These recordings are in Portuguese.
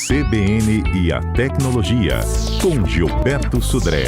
CBN e a Tecnologia, com Gilberto Sudré.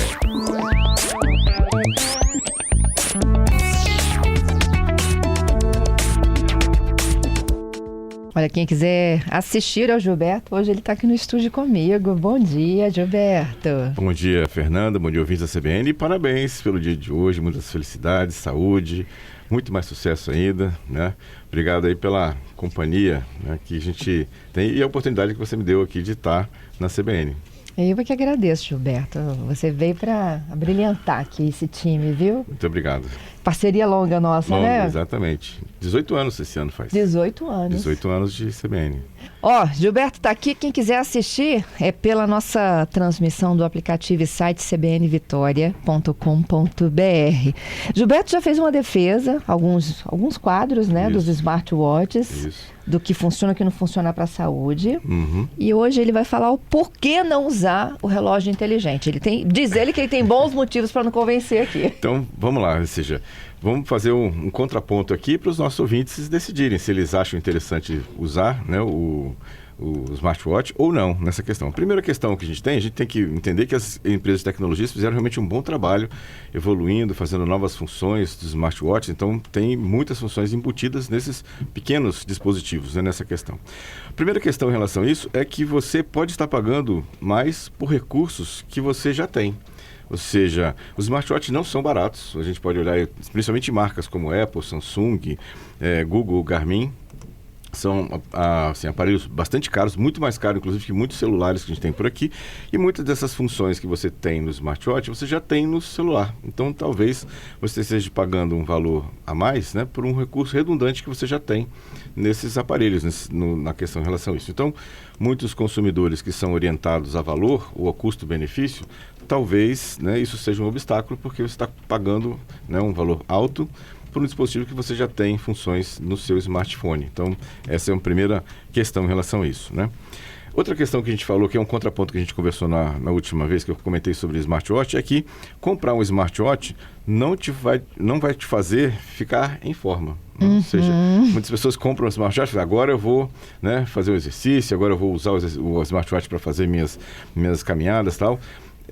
Olha, quem quiser assistir ao Gilberto, hoje ele está aqui no estúdio comigo. Bom dia, Gilberto. Bom dia, Fernanda. Bom dia, ouvintes da CBN. E parabéns pelo dia de hoje. Muitas felicidades, saúde, muito mais sucesso ainda, né? Obrigado aí pela companhia, né, que a gente tem e a oportunidade que você me deu aqui de estar na CBN. Eu que agradeço, Gilberto. Você veio para brilhantar aqui esse time, viu? Muito obrigado. Parceria longa nossa, né? Exatamente. 18 anos esse ano faz. 18 anos. 18 anos de CBN. Ó, Gilberto está aqui. Quem quiser assistir é pela nossa transmissão do aplicativo e site cbnvitoria.com.br. Gilberto já fez uma defesa, alguns quadros, né, dos smartwatches. Isso. Do que funciona e o que não funciona para a saúde. Uhum. E hoje ele vai falar o porquê não usar o relógio inteligente. Diz ele que ele tem bons motivos para não convencer aqui. Então, vamos lá, ou seja, vamos fazer um contraponto aqui para os nossos ouvintes decidirem se eles acham interessante usar, né, o smartwatch ou não nessa questão. A primeira questão que a gente tem que entender que as empresas de tecnologias fizeram realmente um bom trabalho evoluindo, fazendo novas funções dos smartwatches, então tem muitas funções embutidas nesses pequenos dispositivos, né, nessa questão. A primeira questão em relação a isso é que você pode estar pagando mais por recursos que você já tem. Ou seja, os smartwatches não são baratos, a gente pode olhar principalmente marcas como Apple, Samsung, Google, Garmin. São assim, aparelhos bastante caros, muito mais caros, inclusive, que muitos celulares que a gente tem por aqui. E muitas dessas funções que você tem no smartwatch, você já tem no celular. Então, talvez você esteja pagando um valor a mais, né, por um recurso redundante que você já tem nesses aparelhos, na questão em relação a isso. Então, muitos consumidores que são orientados a valor ou a custo-benefício, talvez, né, isso seja um obstáculo, porque você está pagando, né, um valor alto por um dispositivo que você já tem funções no seu smartphone. Então, essa é uma primeira questão em relação a isso, né? Outra questão que a gente falou, que é um contraponto que a gente conversou na última vez que eu comentei sobre smartwatch, é que comprar um smartwatch não vai te fazer ficar em forma. Uhum. Ou seja, muitas pessoas compram um smartwatch e falam, agora eu vou, né, fazer um exercício, agora eu vou usar o smartwatch para fazer minhas caminhadas e tal.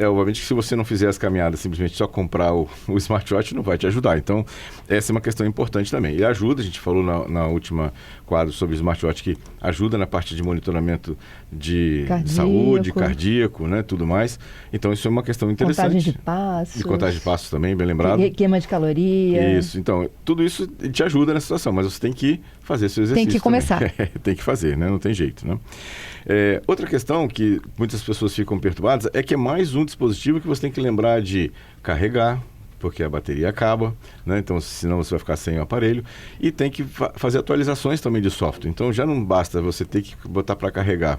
Obviamente que se você não fizer as caminhadas, simplesmente só comprar o smartwatch não vai te ajudar. Então, essa é uma questão importante também. E ajuda, a gente falou na última quadro sobre o smartwatch, que ajuda na parte de monitoramento de saúde, cardíaco, né, tudo mais. Então, isso é uma questão interessante. Contagem de passos. E contagem de passos também, bem lembrado. Queima de caloria. Isso. Então, tudo isso te ajuda nessa situação, mas você tem que fazer seu exercício. Tem que começar. Tem que fazer, né? Não tem jeito, né? Outra questão que muitas pessoas ficam perturbadas é que é mais um dispositivo que você tem que lembrar de carregar, porque a bateria acaba, né? Então, senão você vai ficar sem o aparelho. E tem que fazer atualizações também de software. Então, já não basta você ter que botar para carregar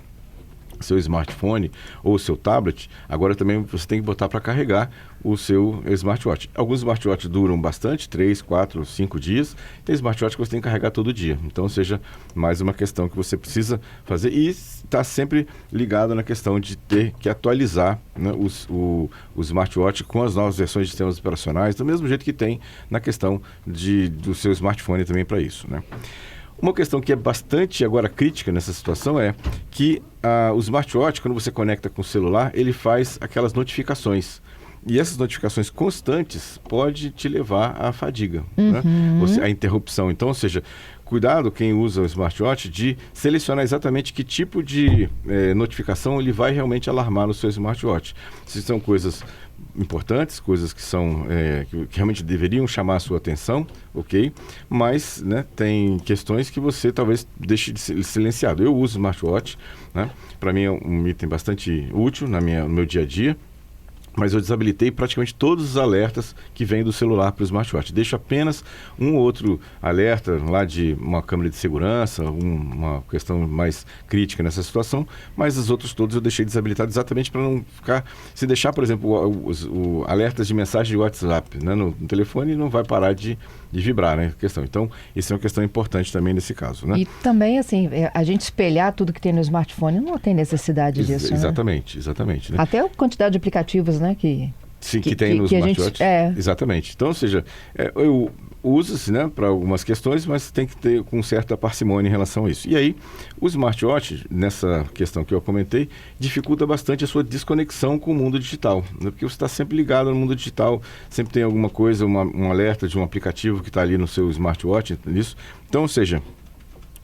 seu smartphone ou seu tablet, agora também você tem que botar para carregar o seu smartwatch. Alguns smartwatches duram bastante, 3, 4, 5 dias. Tem smartwatch que você tem que carregar todo dia. Então, seja mais uma questão que você precisa fazer e está sempre ligado na questão de ter que atualizar, né, o smartwatch com as novas versões de sistemas operacionais, do mesmo jeito que tem na questão do seu smartphone também para isso, né? Uma questão que é bastante agora crítica nessa situação é que o smartwatch, quando você conecta com o celular, ele faz aquelas notificações. E essas notificações constantes pode te levar à fadiga, né? A interrupção. Então, ou seja, cuidado quem usa o smartwatch de selecionar exatamente que tipo de notificação ele vai realmente alarmar no seu smartwatch. Se são coisas importantes, coisas que são que realmente deveriam chamar a sua atenção, ok? Mas, né, tem questões que você talvez deixe de ser silenciado. Eu uso smartwatch, né? Para mim é um item bastante útil no meu dia a dia. Mas eu desabilitei praticamente todos os alertas que vêm do celular para o smartwatch. Deixo apenas um ou outro alerta lá de uma câmera de segurança, uma questão mais crítica nessa situação, mas os outros todos eu deixei desabilitado exatamente para não ficar... Se deixar, por exemplo, o alertas de mensagem de WhatsApp, né, no telefone, não vai parar de vibrar, né, questão. Então, isso é uma questão importante também nesse caso, né? E também, assim, a gente espelhar tudo que tem no smartphone não tem necessidade disso, Exatamente, né? Até a quantidade de aplicativos, né, que Sim, que tem nos smartwatches. Exatamente. Então, ou seja, usa-se, né, para algumas questões, mas tem que ter com certa parcimônia em relação a isso. E aí, o smartwatch, nessa questão que eu comentei, dificulta bastante a sua desconexão com o mundo digital, né, porque você está sempre ligado no mundo digital, sempre tem alguma coisa, um alerta de um aplicativo que está ali no seu smartwatch, nisso. Então, ou seja,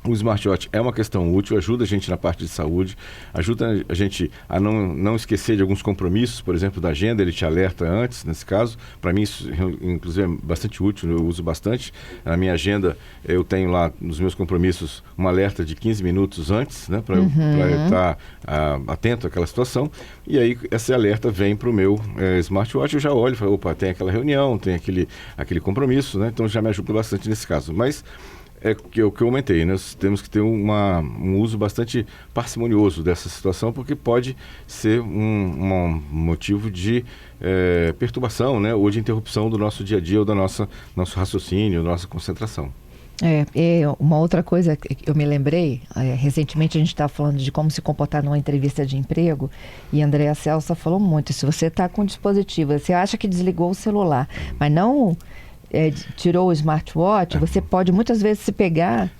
o smartwatch é uma questão útil, ajuda a gente na parte de saúde, ajuda a gente a não esquecer de alguns compromissos, por exemplo, da agenda, ele te alerta antes, nesse caso. Para mim, isso, inclusive, é bastante útil, eu uso bastante. Na minha agenda, eu tenho lá, nos meus compromissos, um alerta de 15 minutos antes, né, para eu estar atento àquela situação. E aí, esse alerta vem para o meu smartwatch, eu já olho e falo, opa, tem aquela reunião, tem aquele compromisso, né, então já me ajuda bastante nesse caso. Mas é o que eu comentei, né? Nós temos que ter um uso bastante parcimonioso dessa situação, porque pode ser um motivo de perturbação, né? Ou de interrupção do nosso dia a dia, ou do nosso raciocínio, da nossa concentração. Uma outra coisa que eu me lembrei, recentemente a gente estava falando de como se comportar numa entrevista de emprego, e a Andréa Celsa falou muito, se você está com um dispositivo, você acha que desligou o celular, mas não tirou o smartwatch, você pode muitas vezes se pegar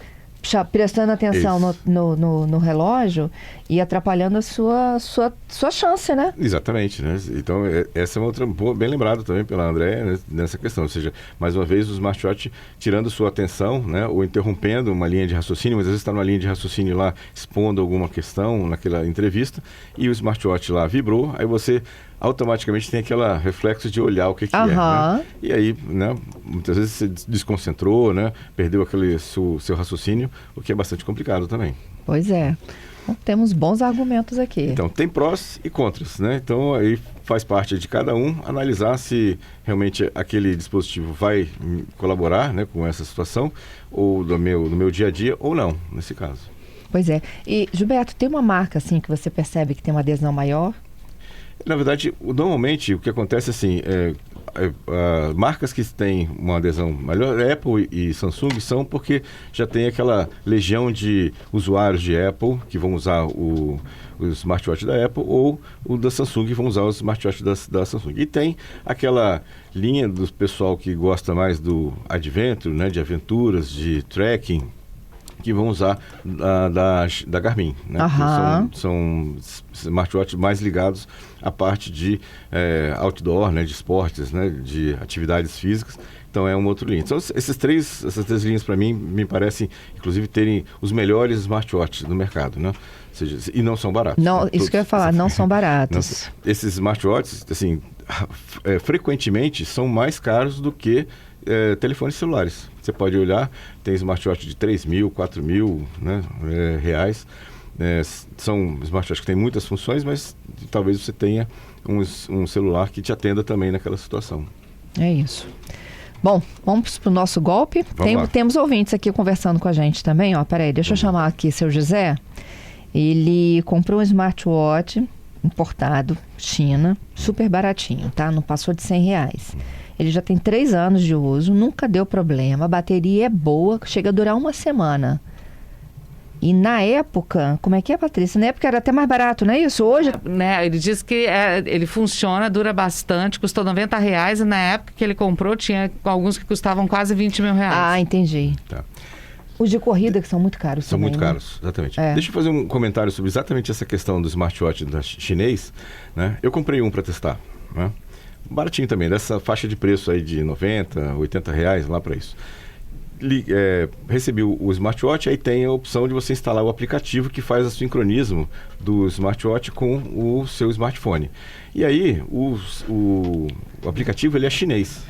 prestando atenção no relógio e atrapalhando a sua chance, né? Exatamente, né? Então, essa é uma outra, bem lembrada também pela Andréa, né, nessa questão, ou seja, mais uma vez o smartwatch tirando sua atenção, né, ou interrompendo uma linha de raciocínio, mas às vezes está numa linha de raciocínio lá, expondo alguma questão naquela entrevista, e o smartwatch lá vibrou, aí você automaticamente tem aquele reflexo de olhar o que é, né? E aí, né, muitas vezes você desconcentrou, né, perdeu aquele seu raciocínio, o que é bastante complicado também. Pois é. Então, temos bons argumentos aqui. Então, tem prós e contras, né? Então, aí faz parte de cada um analisar se realmente aquele dispositivo vai colaborar, né, com essa situação, ou no meu dia a dia, ou não, nesse caso. Pois é. E, Gilberto, tem uma marca, assim, que você percebe que tem uma adesão maior? Na verdade, normalmente, o que acontece assim, marcas que têm uma adesão maior, Apple e Samsung, são porque já tem aquela legião de usuários de Apple que vão usar o smartwatch da Apple, ou o da Samsung que vão usar o smartwatch da Samsung. E tem aquela linha do pessoal que gosta mais do Adventure, né, de aventuras, de trekking, que vão usar da Garmin, né? São smartwatches mais ligados à parte de outdoor, né? De esportes, né? De atividades físicas. Então é uma outra linha. Então essas três linhas para mim me parecem, inclusive, terem os melhores smartwatches do mercado, né? Ou seja, e não são baratos. Não, né? Isso que eu ia falar, não são baratos. Esses smartwatches, assim, frequentemente são mais caros do que telefones celulares. Você pode olhar, tem smartwatch de 3 mil, 4 mil, né, reais. São smartwatches que têm muitas funções, mas talvez você tenha um celular que te atenda também naquela situação. É isso. Bom, vamos para o nosso golpe. Temos ouvintes aqui conversando com a gente também. Peraí, deixa eu chamar aqui seu José. Ele comprou um smartwatch importado, China, super baratinho, tá? Não passou de R$100. Ele já tem 3 anos de uso, nunca deu problema, a bateria é boa, chega a durar 1 semana. E na época, como é que é, Patrícia? Na época era até mais barato, não é isso? Hoje... Né, ele diz que ele funciona, dura bastante, custou R$90, e na época que ele comprou tinha alguns que custavam quase R$20 mil. Ah, entendi. Tá. Os de corrida que são muito caros. São também, muito caros, exatamente. Deixa eu fazer um comentário sobre exatamente essa questão do smartwatch chinês, né? Eu comprei um para testar, né? Baratinho também, dessa faixa de preço aí de R$90, R$80 lá para isso. Recebi o smartwatch, aí tem a opção de você instalar o aplicativo que faz o sincronismo do smartwatch com o seu smartphone. E aí, o aplicativo ele é chinês.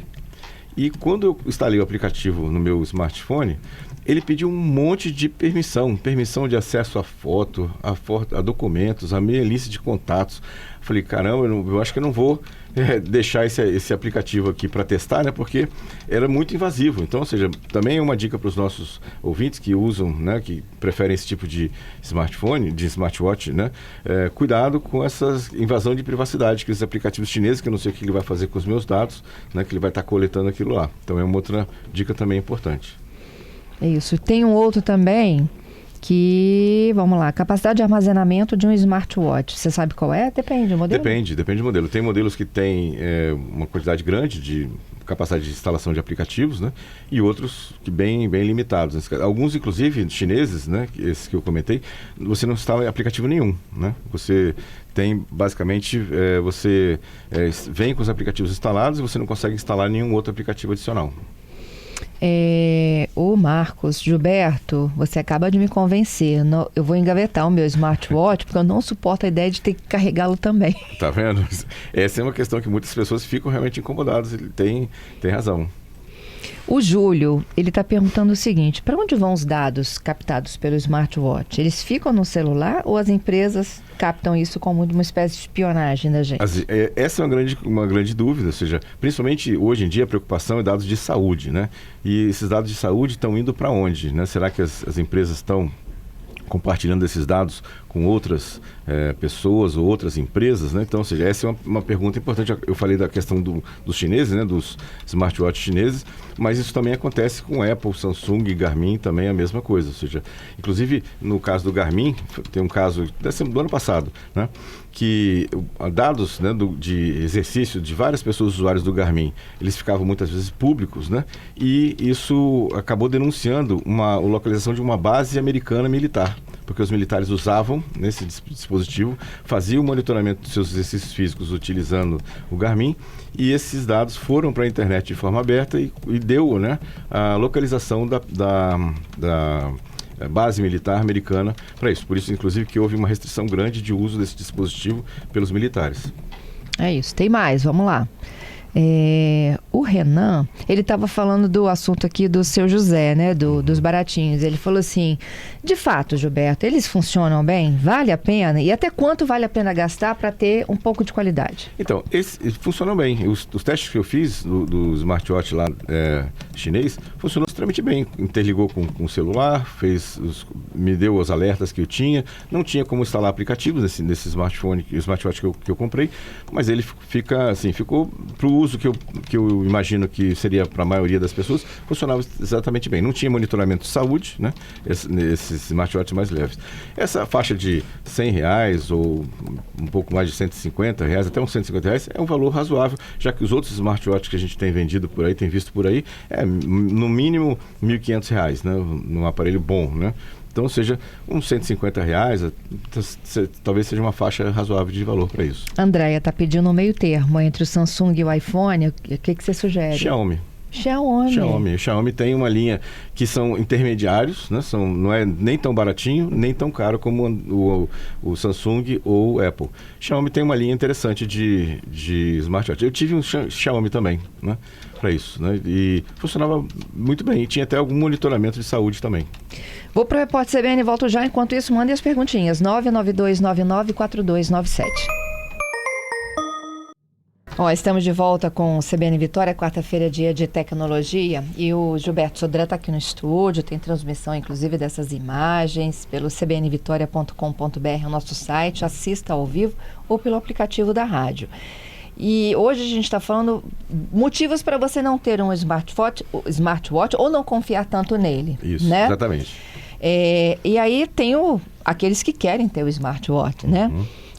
E quando eu instalei o aplicativo no meu smartphone, ele pediu um monte de permissão de acesso a foto, a documentos, a minha lista de contatos. Falei, caramba, eu acho que eu não vou deixar esse aplicativo aqui para testar, né? Porque era muito invasivo. Então, ou seja, também é uma dica para os nossos ouvintes que usam, né? Que preferem esse tipo de smartphone, de smartwatch, né? Cuidado com essa invasão de privacidade que esses aplicativos chineses, que eu não sei o que ele vai fazer com os meus dados, né? Que ele vai estar coletando aquilo lá. Então, é uma outra dica também importante. É isso. Tem um outro também aqui, vamos lá, capacidade de armazenamento de um smartwatch. Você sabe qual é? Depende do modelo? Depende do modelo. Tem modelos que têm uma quantidade grande de capacidade de instalação de aplicativos, né? E outros que bem limitados. Alguns, inclusive, chineses, né? Esses que eu comentei, você não instala aplicativo nenhum, né? Você tem, basicamente, você vem com os aplicativos instalados e você não consegue instalar nenhum outro aplicativo adicional. O Marcos, Gilberto, você acaba de me convencer. Eu vou engavetar o meu smartwatch porque eu não suporto a ideia de ter que carregá-lo também. Tá vendo? Essa é uma questão que muitas pessoas ficam realmente incomodadas. Ele tem razão. O Júlio, ele está perguntando o seguinte: para onde vão os dados captados pelo smartwatch? Eles ficam no celular ou as empresas captam isso como uma espécie de espionagem da gente? Essa é uma grande dúvida, ou seja, principalmente hoje em dia a preocupação é dados de saúde, né? E esses dados de saúde estão indo para onde, né? Será que as empresas estão compartilhando esses dados com outras pessoas ou outras empresas, né? Então, ou seja, essa é uma pergunta importante. Eu falei da questão dos chineses, né? Dos smartwatches chineses, mas isso também acontece com Apple, Samsung e Garmin, também é a mesma coisa. Ou seja, inclusive no caso do Garmin, tem um caso do ano passado, né? Que dados, né, de exercício de várias pessoas usuários do Garmin, eles ficavam muitas vezes públicos, né? E isso acabou denunciando a localização de uma base americana militar, porque os militares usavam nesse dispositivo, faziam o monitoramento dos seus exercícios físicos utilizando o Garmin, e esses dados foram para a internet de forma aberta e deu, né, a localização da base militar americana para isso. Por isso, inclusive, que houve uma restrição grande de uso desse dispositivo pelos militares. É isso. Tem mais, vamos lá. O Renan, ele estava falando do assunto aqui do seu José, né? Dos baratinhos. Ele falou assim: de fato, Gilberto, eles funcionam bem? Vale a pena? E até quanto vale a pena gastar para ter um pouco de qualidade? Então, eles funcionam bem. Os testes que eu fiz do smartwatch lá chinês funcionou extremamente bem. Interligou com o celular, me deu os alertas que eu tinha. Não tinha como instalar aplicativos nesse smartwatch que eu comprei, mas ele ficou para o uso que eu imagino que seria para a maioria das pessoas, funcionava exatamente bem. Não tinha monitoramento de saúde, né? Esses smartwatches mais leves. Essa faixa de R$100 ou um pouco mais de R$150, até uns R$150, é um valor razoável, já que os outros smartwatches que a gente tem vendido por aí, tem visto por aí, no mínimo R$1.500, né? Num aparelho bom, né? Então, ou seja, uns R$150, talvez seja uma faixa razoável de valor para isso. Andréia está pedindo um meio termo entre o Samsung e o iPhone. O que você sugere? Xiaomi. Xiaomi tem uma linha que são intermediários, né? Não é nem tão baratinho, nem tão caro como o Samsung ou o Apple. Xiaomi tem uma linha interessante de smartwatch. Eu tive um Xiaomi também, né? Para isso, né? E funcionava muito bem. E tinha até algum monitoramento de saúde também. Vou para o Repórter CBN e volto já. Enquanto isso, mandem as perguntinhas. 992994297. Estamos de volta com o CBN Vitória, quarta-feira, dia de tecnologia, e o Gilberto Sodré está aqui no estúdio, tem transmissão inclusive dessas imagens pelo cbnvitoria.com.br, o nosso site, assista ao vivo ou pelo aplicativo da rádio. E hoje a gente está falando motivos para você não ter um smartwatch ou não confiar tanto nele. Isso, né? Exatamente. E aí tem aqueles que querem ter o smartwatch, né?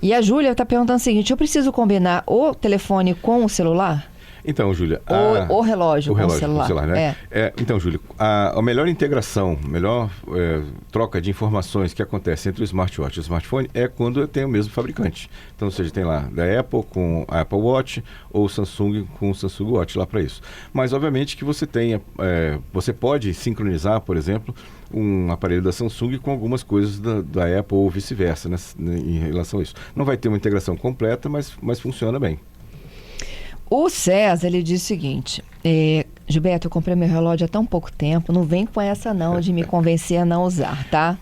E a Júlia está perguntando o seguinte: eu preciso combinar o telefone com o celular? Então, Júlia... O relógio com o celular, né? Então, Júlia, a melhor integração, melhor troca de informações que acontece entre o smartwatch e o smartphone é quando tem o mesmo fabricante. Então, ou seja, tem lá da Apple com a Apple Watch ou o Samsung com o Samsung Watch lá para isso. Mas, obviamente, que você você pode sincronizar, por exemplo, um aparelho da Samsung com algumas coisas da Apple ou vice-versa, né, em relação a isso. Não vai ter uma integração completa, mas funciona bem. O César, ele diz o seguinte: Gilberto, eu comprei meu relógio há tão pouco tempo, não vem com essa não de me convencer a não usar, tá?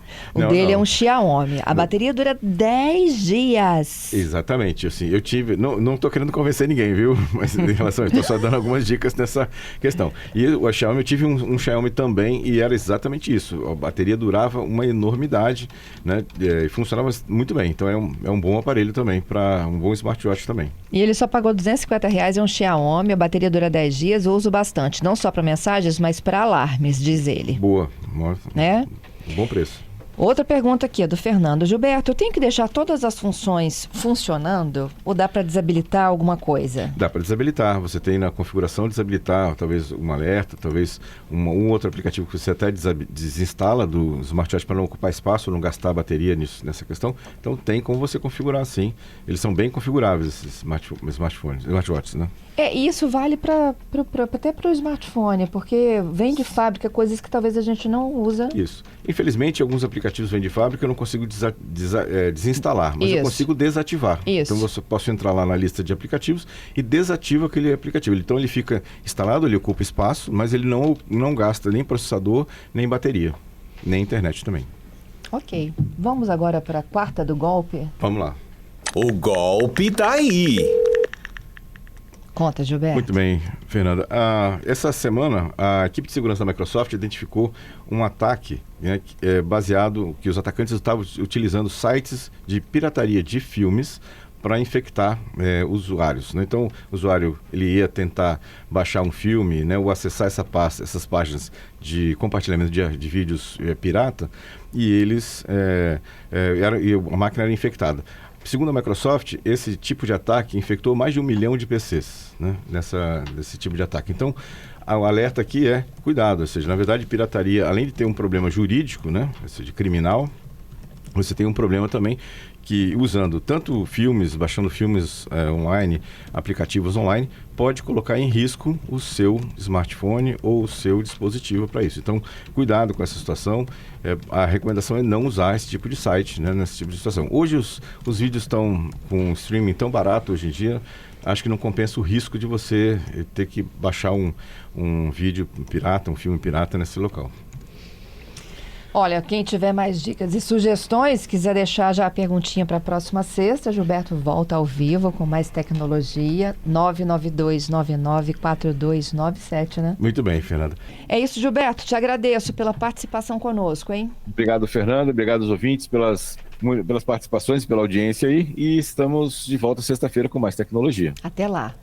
Dele é um Xiaomi, a bateria dura 10 dias. Exatamente, assim, eu tive, não estou querendo convencer ninguém, viu? Mas em relação a isso, estou só dando algumas dicas nessa questão. E o Xiaomi, eu tive um Xiaomi também e era exatamente isso, a bateria durava uma enormidade, né? E funcionava muito bem, então é um bom aparelho também, para um bom smartwatch também. E ele só pagou R$250, é um Xiaomi, a bateria dura 10 dias, eu uso bastante, não só para mensagens, mas para alarmes, diz ele. Boa, né? Bom preço. Outra pergunta aqui é do Fernando. Gilberto, eu tenho que deixar todas as funções funcionando ou dá para desabilitar alguma coisa? Dá para desabilitar. Você tem na configuração desabilitar, talvez um alerta, talvez um outro aplicativo que você até desinstala do smartwatch para não ocupar espaço, não gastar bateria nessa questão. Então tem como você configurar sim. Eles são bem configuráveis, esses smartwatches, né? Isso vale até para o smartphone, porque vem de fábrica coisas que talvez a gente não usa. Isso. Infelizmente, alguns aplicativos vêm de fábrica, eu não consigo desinstalar, mas eu consigo desativar. Isso. Então, eu posso entrar lá na lista de aplicativos e desativo aquele aplicativo. Então, ele fica instalado, ele ocupa espaço, mas ele não gasta nem processador, nem bateria, nem internet também. Ok. Vamos agora para a quarta do golpe? Vamos lá. O golpe tá aí. Conta, Gilberto. Muito bem, Fernanda. Essa semana, a equipe de segurança da Microsoft identificou um ataque, né, baseado que os atacantes estavam utilizando sites de pirataria de filmes para infectar usuários, né? Então, o usuário ele ia tentar baixar um filme, né, ou acessar essas páginas de compartilhamento de vídeos pirata, e a máquina era infectada. Segundo a Microsoft, esse tipo de ataque infectou mais de 1 milhão de PCs, né, desse tipo de ataque. Então, o alerta aqui é cuidado, ou seja, na verdade, pirataria, além de ter um problema jurídico, né, ou seja, criminal, você tem um problema também que, usando tanto filmes, baixando filmes online, aplicativos online, pode colocar em risco o seu smartphone ou o seu dispositivo para isso. Então, cuidado com essa situação. A recomendação é não usar esse tipo de site, né, nesse tipo de situação. Hoje, os vídeos estão com um streaming tão barato hoje em dia, acho que não compensa o risco de você ter que baixar um vídeo pirata, um filme pirata nesse local. Olha, quem tiver mais dicas e sugestões, quiser deixar já a perguntinha para a próxima sexta, Gilberto volta ao vivo com mais tecnologia, 992994297, né? Muito bem, Fernanda. É isso, Gilberto, te agradeço pela participação conosco, hein? Obrigado, Fernanda, obrigado aos ouvintes pelas participações, pela audiência aí, e estamos de volta sexta-feira com mais tecnologia. Até lá.